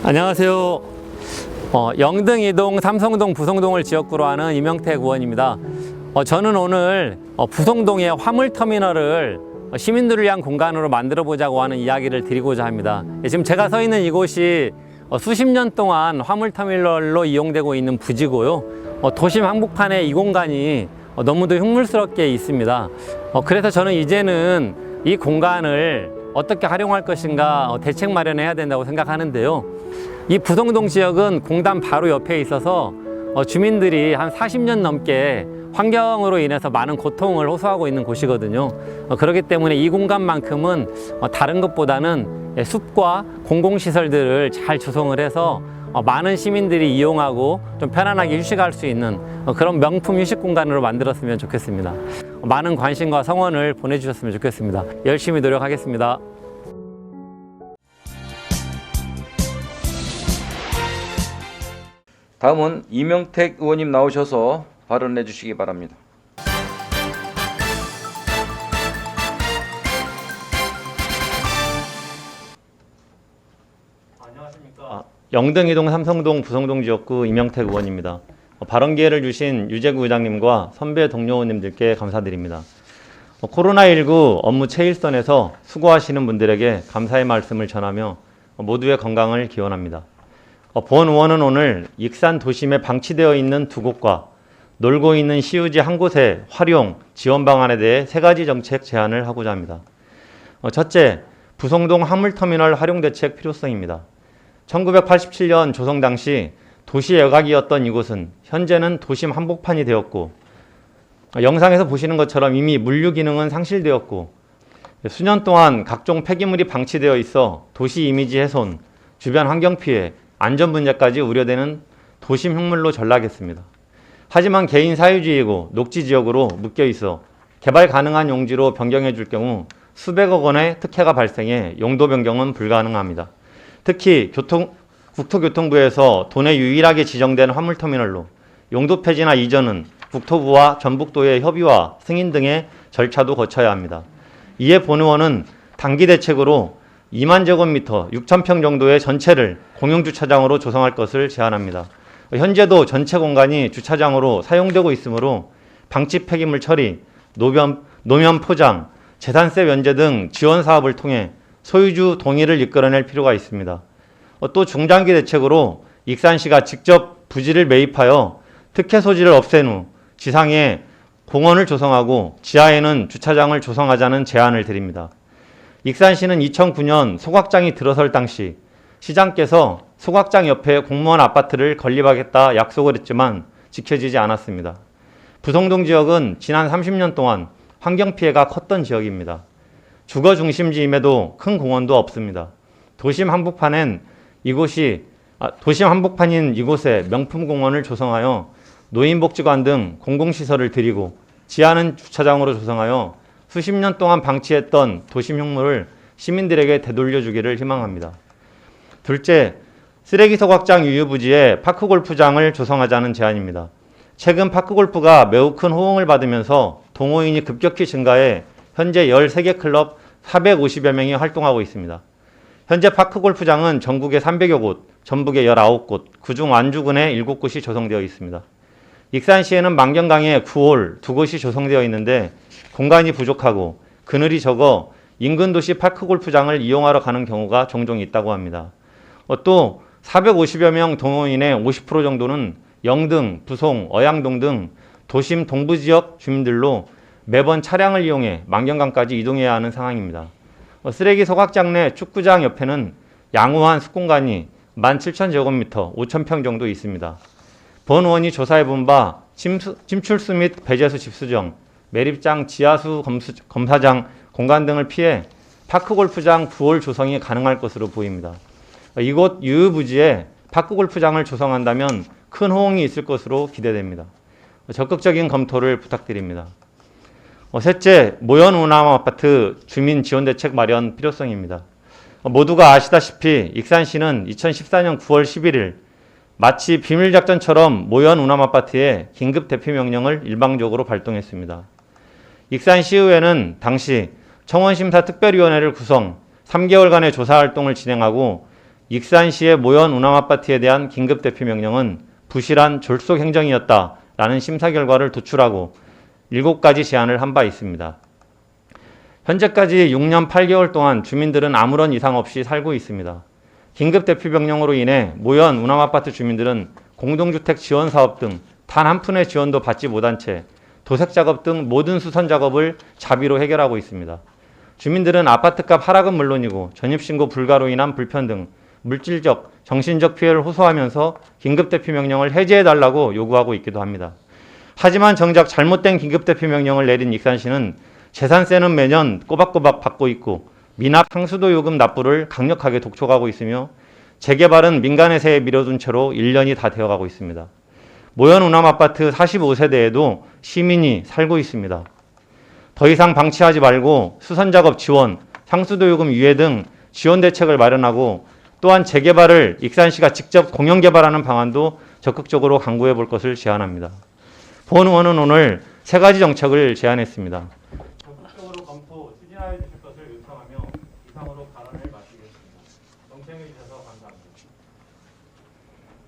안녕하세요. 영등, 이동, 삼성동, 부성동을 지역구로 하는 이명택 의원입니다. 저는 오늘 부성동의 화물터미널을 시민들을 위한 공간으로 만들어 보자고 하는 이야기를 드리고자 합니다. 지금 제가 서 있는 이곳이 수십 년 동안 화물터미널로 이용되고 있는 부지고요. 도심 한복판에 이 공간이 너무도 흉물스럽게 있습니다. 그래서 저는 이제는 이 공간을 어떻게 활용할 것인가 대책 마련해야 된다고 생각하는데요. 이 부성동 지역은 공단 바로 옆에 있어서 주민들이 한 40년 넘게 환경으로 인해서 많은 고통을 호소하고 있는 곳이거든요. 그렇기 때문에 이 공간만큼은 다른 것보다는 숲과 공공시설들을 잘 조성을 해서 많은 시민들이 이용하고 좀 편안하게 휴식할 수 있는 그런 명품 휴식 공간으로 만들었으면 좋겠습니다. 많은 관심과 성원을 보내주셨으면 좋겠습니다. 열심히 노력하겠습니다. 다음은 이명택 의원님 나오셔서 발언해 주시기 바랍니다. 안녕하십니까. 영등, 이동, 삼성동, 부성동 지역구 이명택 의원입니다. 발언 기회를 주신 유재구 의장님과 선배 동료 의원님들께 감사드립니다. 코로나19 업무 최일선에서 수고하시는 분들에게 감사의 말씀을 전하며 모두의 건강을 기원합니다. 본 의원은 오늘 익산 도심에 방치되어 있는 두 곳과 놀고 있는 시유지 한 곳의 활용, 지원 방안에 대해 세 가지 정책 제안을 하고자 합니다. 첫째, 부성동 화물터미널 활용 대책 필요성입니다. 1987년 조성 당시 도시 여각이었던 이곳은 현재는 도심 한복판이 되었고, 영상에서 보시는 것처럼 이미 물류 기능은 상실되었고, 수년 동안 각종 폐기물이 방치되어 있어 도시 이미지 훼손, 주변 환경 피해, 안전 문제까지 우려되는 도심 흉물로 전락했습니다. 하지만 개인 사유지이고 녹지 지역으로 묶여 있어 개발 가능한 용지로 변경해 줄 경우 수백억 원의 특혜가 발생해 용도 변경은 불가능합니다. 특히 국토교통부에서 도내 유일하게 지정된 화물터미널로 용도 폐지나 이전은 국토부와 전북도의 협의와 승인 등의 절차도 거쳐야 합니다. 이에 본 의원은 단기 대책으로 2만 제곱미터 6,000평 정도의 전체를 공용주차장으로 조성할 것을 제안합니다. 현재도 전체 공간이 주차장으로 사용되고 있으므로 방치 폐기물 처리, 노면 포장, 재산세 면제 등 지원 사업을 통해 소유주 동의를 이끌어낼 필요가 있습니다. 또 중장기 대책으로 익산시가 직접 부지를 매입하여 특혜 소지를 없앤 후 지상에 공원을 조성하고 지하에는 주차장을 조성하자는 제안을 드립니다. 익산시는 2009년 소각장이 들어설 당시 시장께서 소각장 옆에 공무원 아파트를 건립하겠다 약속을 했지만 지켜지지 않았습니다. 부성동 지역은 지난 30년 동안 환경 피해가 컸던 지역입니다. 주거 중심지임에도 큰 공원도 없습니다. 도심 한복판인 이곳에 명품 공원을 조성하여 노인복지관 등 공공시설을 들이고 지하는 주차장으로 조성하여 수십 년 동안 방치했던 도심 흉물을 시민들에게 되돌려주기를 희망합니다. 둘째, 쓰레기 소각장 유휴부지에 파크골프장을 조성하자는 제안입니다. 최근 파크골프가 매우 큰 호응을 받으면서 동호인이 급격히 증가해 현재 13개 클럽 450여 명이 활동하고 있습니다. 현재 파크골프장은 전국에 300여 곳, 전북에 19곳, 그중 완주군에 7곳이 조성되어 있습니다. 익산시에는 만경강에 9홀 2곳이 조성되어 있는데 공간이 부족하고 그늘이 적어 인근 도시 파크골프장을 이용하러 가는 경우가 종종 있다고 합니다. 또 450여 명 동호인의 50% 정도는 영등, 부송, 어양동 등 도심 동부지역 주민들로 매번 차량을 이용해 만경강까지 이동해야 하는 상황입니다. 쓰레기 소각장 내 축구장 옆에는 양호한 숲공간이 17,000제곱미터 5,000평 정도 있습니다. 본 의원이 조사해본 바 침출수 및 배제수 집수정, 매립장, 지하수 검사장 공간 등을 피해 파크골프장 9홀 조성이 가능할 것으로 보입니다. 이곳 유휴부지에 파크골프장을 조성한다면 큰 호응이 있을 것으로 기대됩니다. 적극적인 검토를 부탁드립니다. 셋째, 모현운암아파트 주민 지원대책 마련 필요성입니다. 모두가 아시다시피 익산시는 2014년 9월 11일 마치 비밀작전처럼 모현운암아파트에 긴급 대피명령을 일방적으로 발동했습니다. 익산시의회는 당시 청원심사특별위원회를 구성 3개월간의 조사활동을 진행하고 익산시의 모현 운암아파트에 대한 긴급 대피 명령은 부실한 졸속 행정이었다라는 심사 결과를 도출하고 7가지 제안을 한 바 있습니다. 현재까지 6년 8개월 동안 주민들은 아무런 이상 없이 살고 있습니다. 긴급 대피 명령으로 인해 모현 운암아파트 주민들은 공동주택 지원 사업 등 단 한 푼의 지원도 받지 못한 채 도색 작업 등 모든 수선 작업을 자비로 해결하고 있습니다. 주민들은 아파트값 하락은 물론이고 전입신고 불가로 인한 불편등, 물질적, 정신적 피해를 호소하면서 긴급대피 명령을 해제해달라고 요구하고 있기도 합니다. 하지만 정작 잘못된 긴급대피 명령을 내린 익산시는 재산세는 매년 꼬박꼬박 받고 있고 미납 상수도 요금 납부를 강력하게 독촉하고 있으며 재개발은 민간의 세에 밀어둔 채로 1년이 다 되어가고 있습니다. 모현 운암아파트 45세대에도 시민이 살고 있습니다. 더 이상 방치하지 말고 수선작업 지원, 상수도 요금 유예 등 지원 대책을 마련하고 또한 재개발을 익산시가 직접 공영 개발하는 방안도 적극적으로 강구해 볼 것을 제안합니다. 본 의원은 오늘 3가지 정책을 제안했습니다. 적극적으로 검토, 추진하여 주실 것을 요청하며 이상으로 발언을 마치겠습니다. 정치해 주셔서 감사합니다.